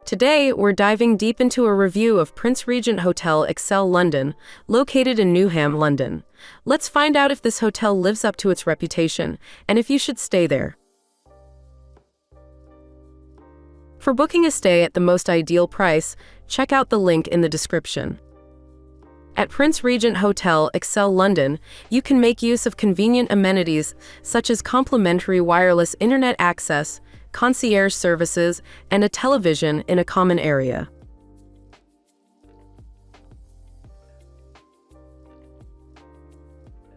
Today, we're diving deep into a review of Prince Regent Hotel Excel London, located in Newham, London. Let's find out if this hotel lives up to its reputation, and if you should stay there. For booking a stay at the most ideal price, check out the link in the description. At Prince Regent Hotel Excel London, you can make use of convenient amenities such as complimentary wireless internet access, concierge services, and a television in a common area.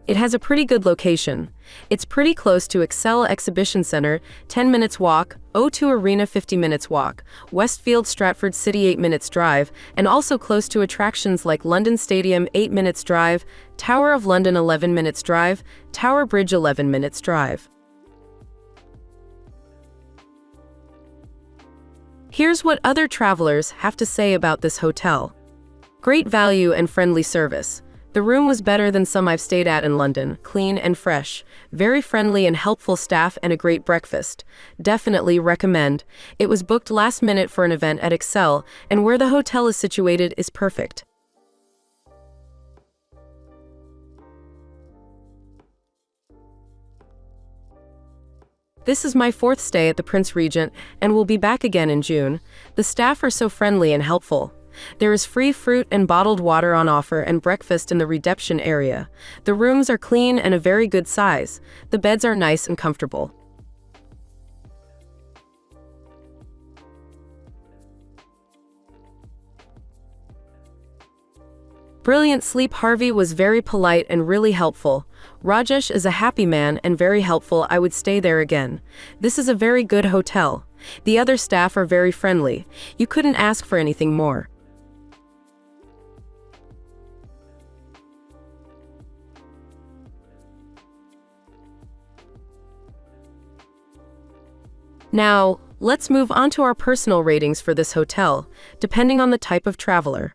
It has a pretty good location. It's pretty close to Excel Exhibition Center, 10 minutes walk, O2 Arena 50 minutes walk, Westfield Stratford City 8 minutes drive, and also close to attractions like London Stadium 8 minutes drive, Tower of London 11 minutes drive, Tower Bridge 11 minutes drive. Here's what other travelers have to say about this hotel. Great value and friendly service. The room was better than some I've stayed at in London, clean and fresh, very friendly and helpful staff, and a great breakfast. Definitely recommend. It was booked last minute for an event at Excel, and where the hotel is situated is perfect. This is my fourth stay at the Prince Regent, and will be back again in June. The staff are so friendly and helpful. There is free fruit and bottled water on offer and breakfast in the reception area. The rooms are clean and a very good size. The beds are nice and comfortable. Brilliant sleep. Harvey was very polite and really helpful. Rajesh is a happy man and very helpful. I would stay there again. This is a very good hotel. The other staff are very friendly. You couldn't ask for anything more. Now, let's move on to our personal ratings for this hotel, depending on the type of traveler.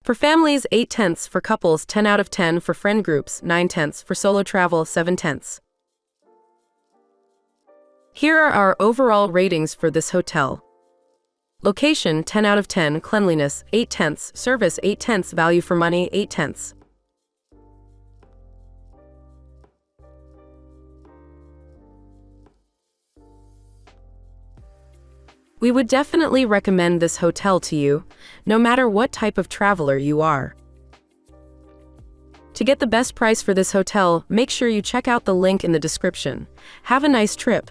For families, 8/10, for couples, 10 out of 10, for friend groups, 9/10, for solo travel, 7/10. Here are our overall ratings for this hotel. Location, 10 out of 10, cleanliness, 8/10, service, 8/10, value for money, 8/10. We would definitely recommend this hotel to you, no matter what type of traveler you are. To get the best price for this hotel, make sure you check out the link in the description. Have a nice trip.